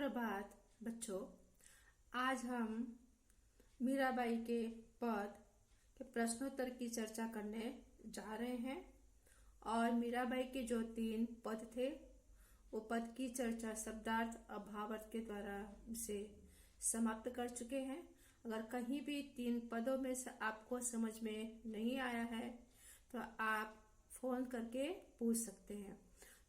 सुप्रभात बच्चों। आज हम मीराबाई के पद के प्रश्नोत्तर की चर्चा करने जा रहे हैं और मीराबाई के जो 3 पद थे वो पद की चर्चा शब्दार्थ अभावार्थ के द्वारा उसे समाप्त कर चुके हैं। अगर कहीं भी 3 पदों में से आपको समझ में नहीं आया है तो आप फोन करके पूछ सकते हैं।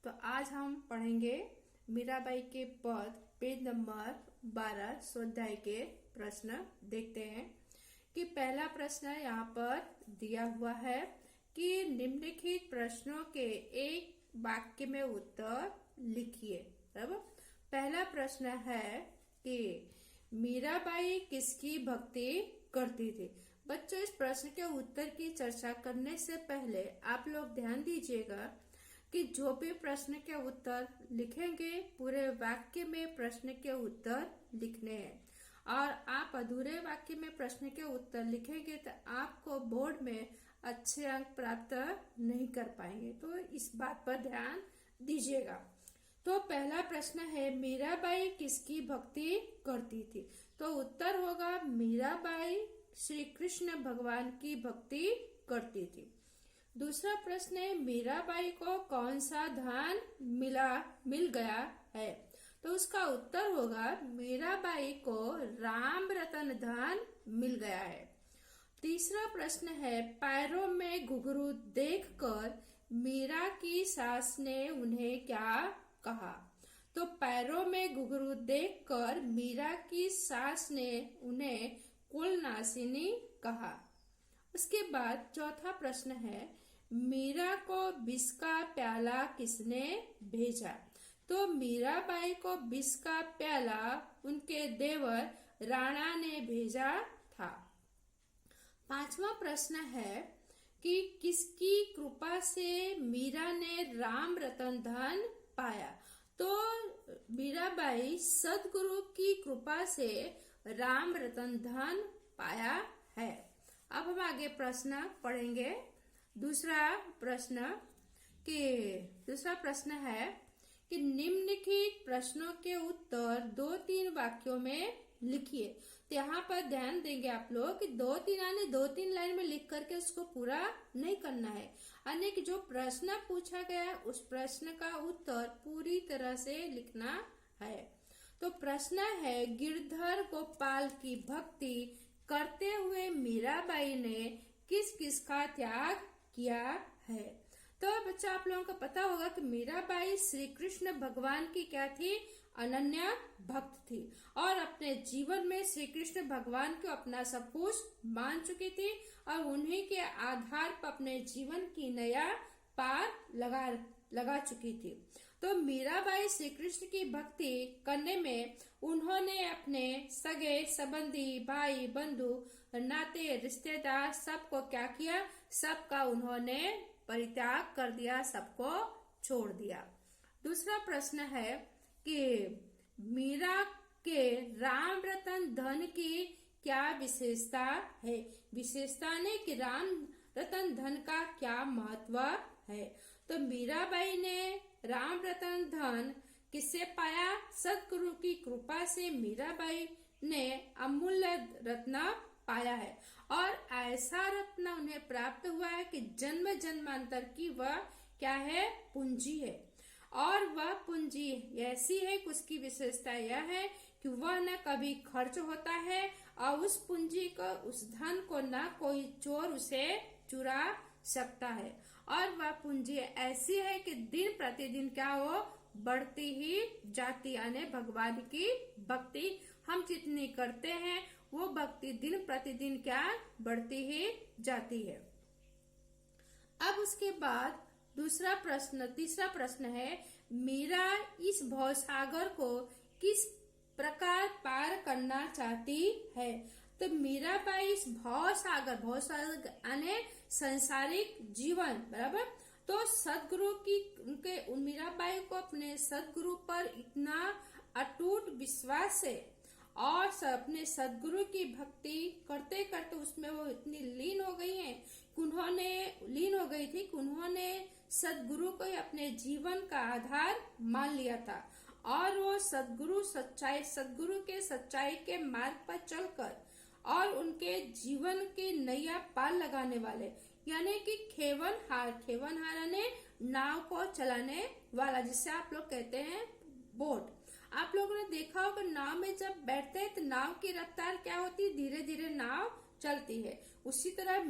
तो आज हम पढ़ेंगे मीराबाई के पद पेज नंबर 12 स्वाध्याय के प्रश्न। देखते हैं कि पहला प्रश्न यहाँ पर दिया हुआ है कि निम्नलिखित प्रश्नों के एक वाक्य में उत्तर लिखिए। बराबर। पहला प्रश्न है कि मीराबाई किसकी भक्ति करती थी। बच्चों, इस प्रश्न के उत्तर की चर्चा करने से पहले आप लोग ध्यान दीजिएगा कि जो भी प्रश्न के उत्तर लिखेंगे पूरे वाक्य में प्रश्न के उत्तर लिखने हैं और आप अधूरे वाक्य में प्रश्न के उत्तर लिखेंगे तो आपको बोर्ड में अच्छे अंक प्राप्त नहीं कर पाएंगे। तो इस बात पर ध्यान दीजिएगा। तो पहला प्रश्न है मीराबाई किसकी भक्ति करती थी। तो उत्तर होगा मीराबाई श्री कृष्ण भगवान की भक्ति करती थी। दूसरा प्रश्न है मीराबाई को कौन सा धन मिल गया है। तो उसका उत्तर होगा मीराबाई को राम रतन धन मिल गया है। तीसरा प्रश्न है पैरों में घुंघरू देखकर मीरा की सास ने उन्हें क्या कहा। तो पैरों में घुंघरू देखकर मीरा की सास ने उन्हें कुलनासिनी कहा। उसके बाद चौथा प्रश्न है मीरा को विष का प्याला किसने भेजा। तो मीराबाई को विष का प्याला उनके देवर राणा ने भेजा था। पांचवा प्रश्न है कि किसकी कृपा से मीरा ने राम रतन धन पाया। तो मीराबाई सदगुरु की कृपा से राम रतन धन पाया है। अब हम आगे प्रश्न पढ़ेंगे। दूसरा प्रश्न है कि निम्नलिखित प्रश्नों के उत्तर 2-3 वाक्यों में लिखिए। तो यहाँ पर ध्यान देंगे आप लोग कि 2-3 लाइन में लिख करके उसको पूरा नहीं करना है। अन्य कि जो प्रश्न पूछा गया उस प्रश्न का उत्तर पूरी तरह से लिखना है। तो प्रश्न है गिरधर गोपाल की भक्ति करते हुए मीराबाई ने किस किस का त्याग किया है। तो बच्चा आप लोगों को पता होगा कि मीराबाई श्री कृष्ण भगवान की क्या थी, अनन्य भक्त थी और अपने जीवन में श्री कृष्ण भगवान को अपना सब कुछ मान चुकी थी और उन्हीं के आधार पर अपने जीवन की नया पार लगा चुकी थी। तो मीराबाई श्री कृष्ण की भक्ति करने में उन्होंने अपने सगे संबंधी भाई बंधु नाते रिश्तेदार सबको क्या किया, सबका उन्होंने परित्याग कर दिया, सबको छोड़ दिया। दूसरा प्रश्न है कि मीरा के राम रतन धन की क्या विशेषता है। विशेषता ने कि राम रतन धन का क्या महत्व है। तो मीराबाई ने राम रतन धन किससे पाया। सदगुरु की कृपा से मीराबाई ने अमूल्य रत्न पाया है और ऐसा रत्न उन्हें प्राप्त हुआ है कि जन्म जन्मांतर की वह क्या है, पूंजी है। और वह पूंजी ऐसी है कि उसकी विशेषता यह है कि वह न कभी खर्च होता है और उस पूंजी को, उस धन को न कोई चोर उसे चुरा सकता है। और वह पूंजी ऐसी है कि दिन प्रतिदिन क्या हो, बढ़ती ही जाती। यानी भगवान की भक्ति हम जितनी करते हैं वो भक्ति दिन प्रतिदिन क्या बढ़ती ही जाती है। अब उसके बाद तीसरा प्रश्न है मीरा इस भवसागर को किस प्रकार पार करना चाहती है। तो मीराबाई इस भवसागर यानी संसारिक जीवन, बराबर। तो सदगुरु की मीराबाई को अपने सदगुरु पर इतना अटूट विश्वास है और अपने सदगुरु की भक्ति करते करते उसमें वो इतनी लीन हो गई थी कि उन्होंने सदगुरु को अपने जीवन का आधार मान लिया था और वो सदगुरु के सच्चाई के मार्ग पर चलकर और उनके जीवन की नैया पार लगाने वाले, यानी कि खेवनहार यानी नाव को चलाने वाला, जिसे आप लोग कहते हैं बोट। आप लोगों ने देखा होगा नाव में जब बैठते हैं तो नाव की रफ्तार क्या होती है, धीरे धीरे नाव चलती है। उसी तरह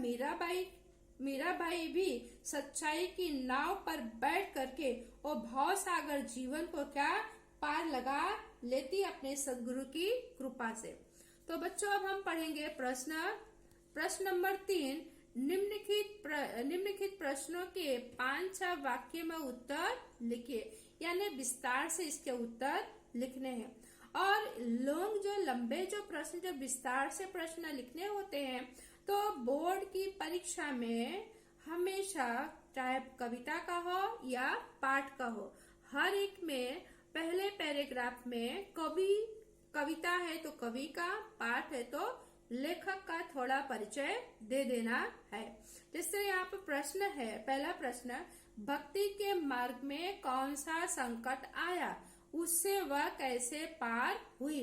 मीराबाई भी सच्चाई की नाव पर बैठ करके वो भाव सागर जीवन को क्या पार लगा लेती अपने सदगुरु की कृपा से। तो बच्चों अब हम पढ़ेंगे प्रश्न नंबर 3। निम्नलिखित प्रश्नों के 5-6 वाक्य में उत्तर लिखिए, यानी विस्तार से इसके उत्तर लिखने हैं। और लोग जो लंबे प्रश्न जो विस्तार से प्रश्न लिखने होते हैं, तो बोर्ड की परीक्षा में हमेशा चाहे कविता का हो या पाठ का हो, हर एक में पहले पैराग्राफ में कविता है तो कवि का, पाठ है तो लेखक का थोड़ा परिचय दे देना है। जैसे यहाँ पर प्रश्न है, पहला प्रश्न, भक्ति के मार्ग में कौन सा संकट आया, उससे वह कैसे पार हुई।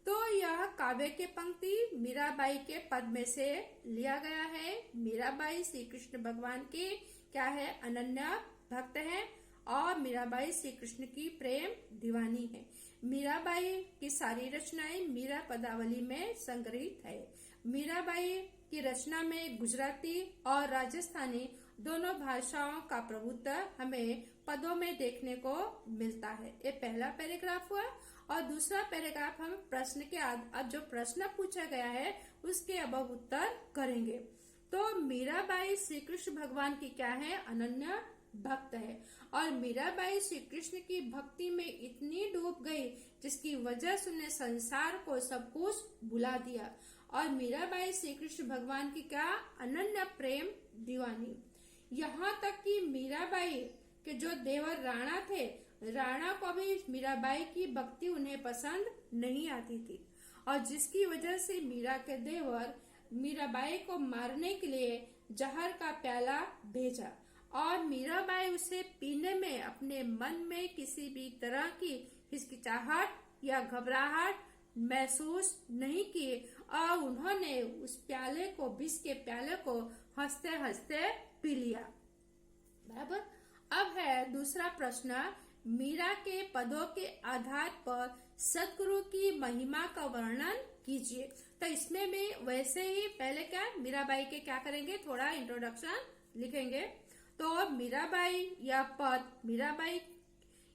तो यह काव्य के पंक्ति मीराबाई के पद में से लिया गया है। मीराबाई श्री कृष्ण भगवान की क्या है, अनन्य भक्त है और मीराबाई श्री कृष्ण की प्रेम दीवानी है। मीराबाई की सारी रचनाएं मीरा पदावली में संग्रहित है। मीराबाई की रचना में गुजराती और राजस्थानी दोनों भाषाओं का प्रभुत्व हमें पदों में देखने को मिलता है। ये पहला पैराग्राफ हुआ। और दूसरा पैराग्राफ हम प्रश्न के अब जो प्रश्न पूछा गया है उसके अब उत्तर करेंगे। तो मीराबाई श्री कृष्ण भगवान की क्या है, अनन्य भक्त है। और मीराबाई श्री कृष्ण की भक्ति में इतनी डूब गई जिसकी वजह से उन्हें संसार को सब कुछ भुला दिया। और मीराबाई श्री कृष्ण भगवान की क्या, अनन्य प्रेम दीवानी। यहाँ तक कि मीराबाई के जो देवर राणा थे, राणा को भी मीराबाई की भक्ति उन्हें पसंद नहीं आती थी, और जिसकी वजह से मीरा के देवर मीराबाई को मारने के लिए जहर का प्याला भेजा। और मीराबाई उसे पीने में अपने मन में किसी भी तरह की हिचकिचाहट या घबराहट महसूस नहीं की, और उन्होंने उस प्याले को, विष के प्याले को हंसते हंसते पी लिया। बराबर। अब है दूसरा प्रश्न, मीरा के पदों के आधार पर सदगुरु की महिमा का वर्णन कीजिए। तो इसमें भी वैसे ही पहले क्या, मीराबाई के क्या करेंगे, थोड़ा इंट्रोडक्शन लिखेंगे। तो मीराबाई या पद, मीराबाई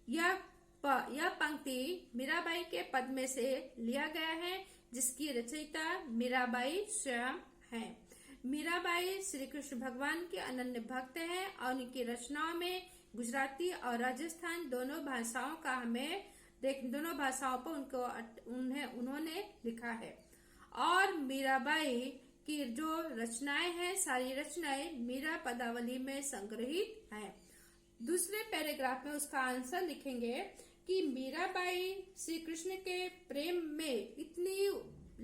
या पंक्ति मीराबाई के पद में से लिया गया है, जिसकी रचयिता मीराबाई स्वयं है। मीराबाई श्री कृष्ण भगवान के अनन्य भक्त हैं और उनकी रचनाओं में गुजराती और राजस्थान दोनों भाषाओं पर उन्होंने लिखा है। और मीराबाई की जो रचनाएं हैं, सारी रचनाएं मीरा पदावली में संग्रहित हैं। दूसरे पैराग्राफ में उसका आंसर लिखेंगे कि मीराबाई श्री कृष्ण के प्रेम में इतनी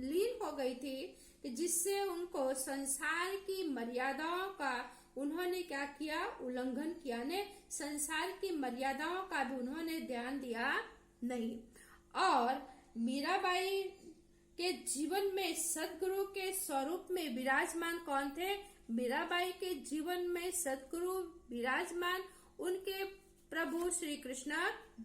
लीन हो गई थी कि जिससे उनको संसार की मर्यादाओं का उन्होंने क्या किया, उल्लंघन किया, ने संसार की मर्यादाओं का भी उन्होंने ध्यान दिया नहीं। और मीराबाई के जीवन में सदगुरु के स्वरूप में विराजमान कौन थे, मीराबाई के जीवन में सदगुरु विराजमान उनके प्रभु श्री कृष्ण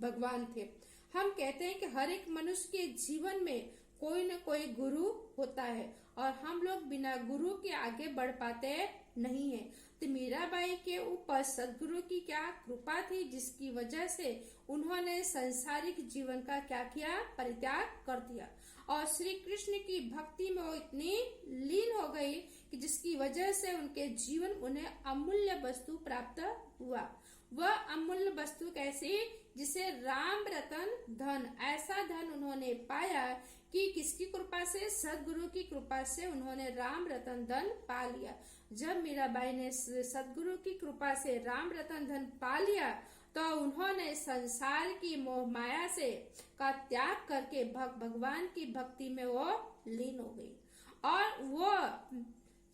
भगवान थे। हम कहते हैं कि हर एक मनुष्य के जीवन में कोई न कोई गुरु होता है और हम लोग बिना गुरु के आगे बढ़ पाते नहीं है। तो मीराबाई के ऊपर सदगुरु की क्या कृपा थी, जिसकी वजह से उन्होंने संसारिक जीवन का क्या किया, परित्याग कर दिया और श्री कृष्ण की भक्ति में वो इतनी लीन हो गई कि जिसकी वजह से उनके जीवन उन्हें अमूल्य वस्तु प्राप्त हुआ। वह अमूल्य वस्तु कैसी, जिसे राम रतन धन, ऐसा धन उन्होंने पाया कि किसकी कृपा से, सदगुरु की कृपा से उन्होंने राम रतन धन पा लिया। जब मीराबाई ने सदगुरु की कृपा से राम रतन धन पा लिया तो उन्होंने संसार की मोह माया से का त्याग करके भगवान की भक्ति में वो लीन हो गई। और वो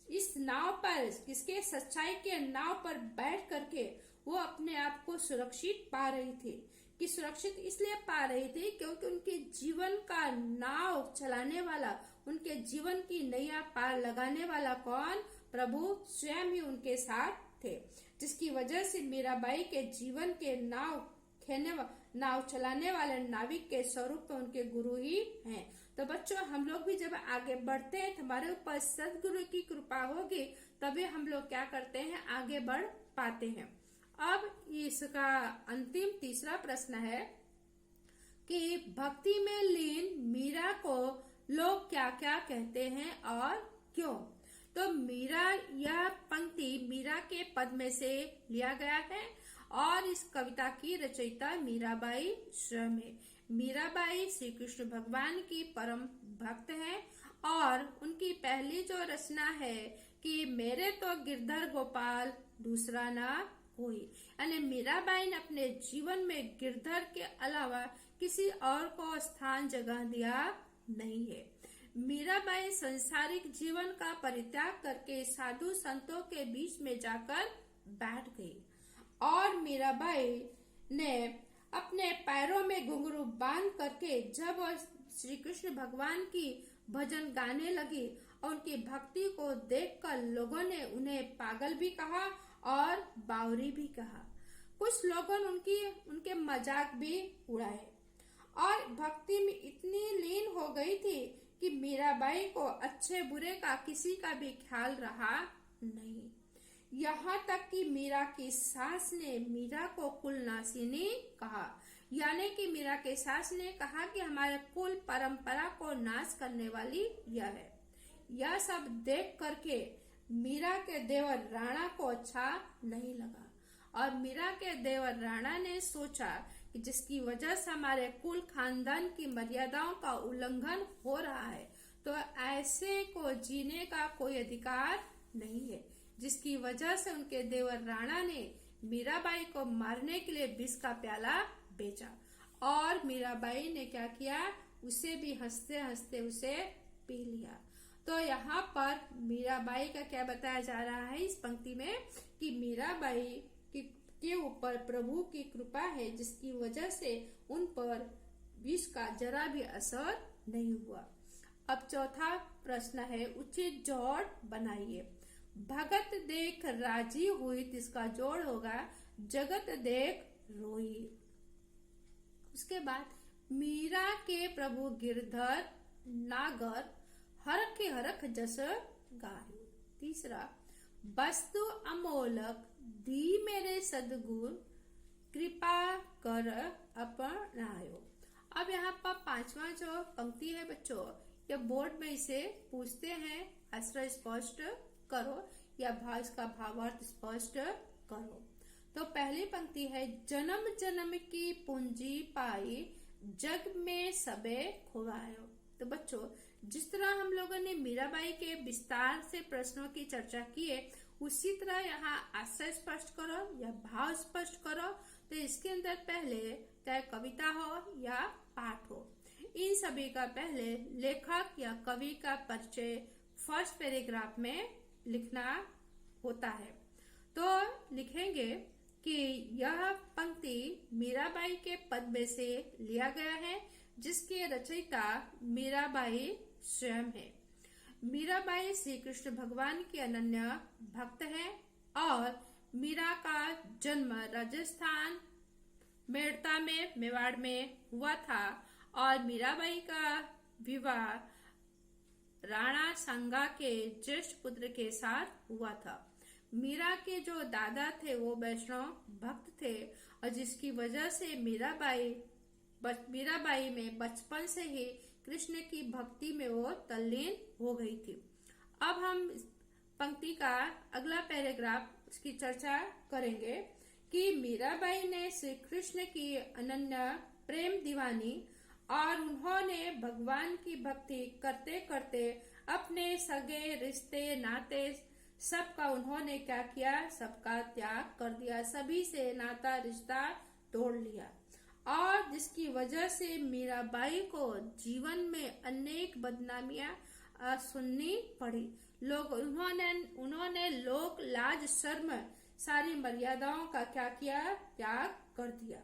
इस नाव पर, किसके, सच्चाई के नाव पर बैठ करके वो अपने आप को सुरक्षित पा रही थी, कि सुरक्षित इसलिए पा रही थी क्योंकि उनके जीवन का नाव चलाने वाला, उनके जीवन की नैया पार लगाने वाला कौन? प्रभु स्वयं ही उनके साथ थे, जिसकी वजह से मीराबाई के जीवन के नाव चलाने वाले नाविक के स्वरूप में उनके गुरु ही हैं। तो बच्चों, हम लोग भी जब आगे बढ़ते हैं, हमारे ऊपर सदगुरु की कृपा होगी, तभी हम लोग क्या करते हैं, आगे बढ़ पाते हैं। अब इसका अंतिम तीसरा प्रश्न है कि भक्ति में लीन मीरा को लोग क्या क्या कहते हैं और क्यों? तो मीरा, यह पंक्ति मीरा के पद में से लिया गया है और इस कविता की रचयिता मीराबाई स्वयं है। मीराबाई श्री कृष्ण भगवान की परम भक्त हैं और उनकी पहली जो रचना है कि मेरे तो गिरधर गोपाल दूसरा ना कोई, यानी मीराबाई ने अपने जीवन में गिरधर के अलावा किसी और को स्थान जगह दिया नहीं है। मीराबाई सांसारिक जीवन का परित्याग करके साधु संतों के बीच में जाकर बैठ गई और मीराबाई ने अपने पैरों में घुंघरू बांध करके जब श्री कृष्ण भगवान की भजन गाने लगी और उनकी भक्ति को देखकर लोगों ने उन्हें पागल भी कहा और बावरी भी कहा। कुछ लोगों ने उनके मजाक भी उड़ाए और भक्ति में इतनी लीन हो गई थी कि मीराबाई को अच्छे बुरे का किसी का भी ख्याल रहा नहीं। यहाँ तक कि मीरा की सास ने मीरा को कुलनाशिनी कहा, यानी कि मीरा के सास ने कहा कि हमारे कुल परंपरा को नाश करने वाली यह है। यह सब देख करके मीरा के देवर राणा को अच्छा नहीं लगा और मीरा के देवर राणा ने सोचा कि जिसकी वजह से हमारे कुल खानदान की मर्यादाओं का उल्लंघन हो रहा है, तो ऐसे को जीने का कोई अधिकार नहीं है, जिसकी वजह से उनके देवर राणा ने मीराबाई को मारने के लिए विष का प्याला बेचा और मीराबाई ने क्या किया, उसे भी हंसते हंसते उसे पी लिया। तो यहाँ पर मीराबाई का क्या बताया जा रहा है इस पंक्ति में कि मीराबाई के ऊपर प्रभु की कृपा है, जिसकी वजह से उन पर विष का जरा भी असर नहीं हुआ। अब चौथा प्रश्न है, उचित जोड़ बनाइए। भगत देख राजी हुई, इसका जोड़ होगा जगत देख रोई। उसके बाद मीरा के प्रभु गिरधर नागर हरख हरख जस गायो। तीसरा, वस्तु अमोलक दी मेरे सदगुरु कृपा कर अपनायो। अब यहाँ पर पांचवा जो पंक्ति है बच्चों, ये बोर्ड में इसे पूछते हैं, आश्रय स्पष्ट करो या भाव का भावार्थ स्पष्ट करो। तो पहली पंक्ति है, जन्म जन्म की पूंजी पाई जग में सबे खुआयो। तो बच्चों, जिस तरह हम लोगों ने मीराबाई के विस्तार से प्रश्नों की चर्चा की है, उसी तरह यहाँ आशय स्पष्ट करो या भाव स्पष्ट करो। तो इसके अंदर पहले चाहे कविता हो या पाठ हो, इन सभी का पहले लेखक या कवि का परिचय फर्स्ट पैराग्राफ में लिखना होता है। तो लिखेंगे कि यह पंक्ति मीराबाई के पद में से लिया गया है, जिसके रचयिता मीराबाई स्वयं है। मीराबाई श्री कृष्ण भगवान की अनन्य भक्त है और मीरा का जन्म राजस्थान मेड़ता में मेवाड़ में हुआ था और मीराबाई का विवाह राणा सांगा के ज्येष्ठ पुत्र के साथ हुआ था। मीरा के जो दादा थे वो वैष्णव भक्त थे और जिसकी वजह से मीराबाई में बचपन से ही कृष्ण की भक्ति में वो तल्लीन हो गई थी। अब हम पंक्ति का अगला पैराग्राफ उसकी चर्चा करेंगे कि मीराबाई ने श्री कृष्ण की अनन्य प्रेम दीवानी और उन्होंने भगवान की भक्ति करते करते अपने सगे रिश्ते नाते सबका उन्होंने क्या किया, सबका त्याग कर दिया, सभी से नाता रिश्ता तोड़ लिया और जिसकी वजह से मीराबाई को जीवन में अनेक बदनामियां सुननी पड़ी। उन्होंने लोक लाज शर्म सारी मर्यादाओं का क्या किया, त्याग कर दिया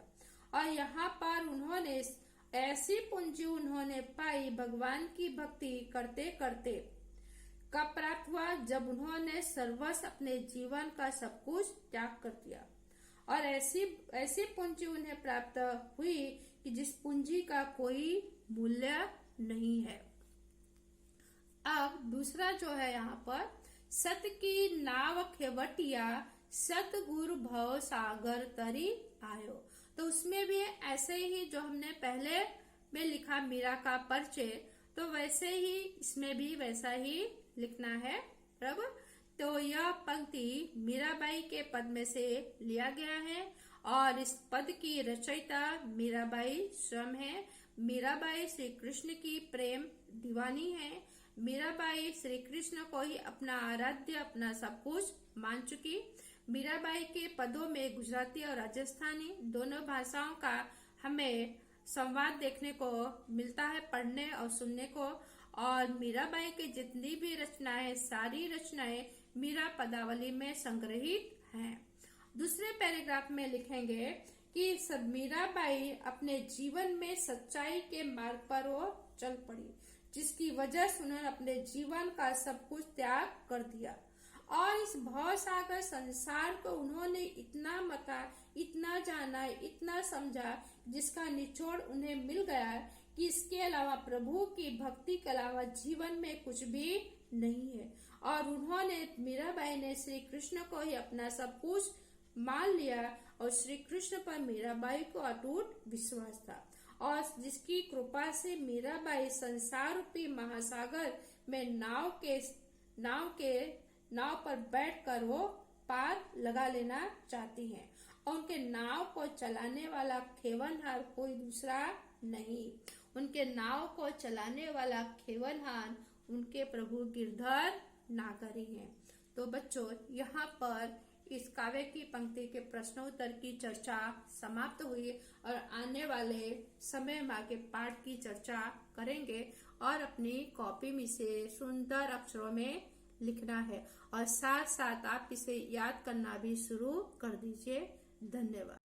और यहाँ पर उन्होंने ऐसी पूंजी उन्होंने पाई भगवान की भक्ति करते करते। कब प्राप्त हुआ? जब उन्होंने सर्वस्व अपने जीवन का सब कुछ त्याग कर दिया। और ऐसी पूंजी उन्हें प्राप्त हुई कि जिस पूंजी का कोई मूल्य नहीं है। अब दूसरा जो है यहाँ पर, सत की नाव खेवटिया सतगुरु भव सागर तरी आयो। तो उसमें भी ऐसे ही जो हमने पहले में लिखा मीरा का परिचय, तो वैसे ही इसमें भी वैसा ही लिखना है बराबर। तो यह पंक्ति मीराबाई के पद में से लिया गया है और इस पद की रचयिता मीराबाई स्वयं है। मीराबाई श्री कृष्ण की प्रेम दीवानी है। मीराबाई श्री कृष्ण को ही अपना आराध्य, अपना सब कुछ मान चुकी। मीराबाई के पदों में गुजराती और राजस्थानी दोनों भाषाओं का हमें संवाद देखने को मिलता है, पढ़ने और सुनने को। और मीराबाई की जितनी भी रचनाएं, सारी रचनाएं मीरा पदावली में संग्रहित हैं। दूसरे पैराग्राफ में लिखेंगे कि सब मीराबाई अपने जीवन में सच्चाई के मार्ग पर वो चल पड़ी, जिसकी वजह से उन्होंने अपने जीवन का सब कुछ त्याग कर दिया और इस भवसागर संसार को उन्होंने इतना मता, इतना जाना, इतना समझा, जिसका निचोड़ उन्हें मिल गया कि इसके अलावा, प्रभु की भक्ति के अलावा जीवन में कुछ भी नहीं है। और उन्होंने, मीराबाई ने श्री कृष्ण को ही अपना सब कुछ मान लिया और श्री कृष्ण पर मीराबाई को अटूट विश्वास था और जिसकी कृपा से मीराबाई संसार रूपी महासागर में नाव पर बैठकर वो पार लगा लेना चाहती हैं। और उनके नाव को चलाने वाला खेवनहार कोई दूसरा नहीं, उनके नाव को चलाने वाला खेवनहार उनके प्रभु गिरधर नागरी हैं। तो बच्चों, यहाँ पर इस काव्य की पंक्ति के प्रश्नोत्तर की चर्चा समाप्त हुई और आने वाले समय में आगे पाठ की चर्चा करेंगे और अपनी कॉपी में से सुंदर अक्षरों में लिखना है और साथ साथ आप इसे याद करना भी शुरू कर दीजिए। धन्यवाद।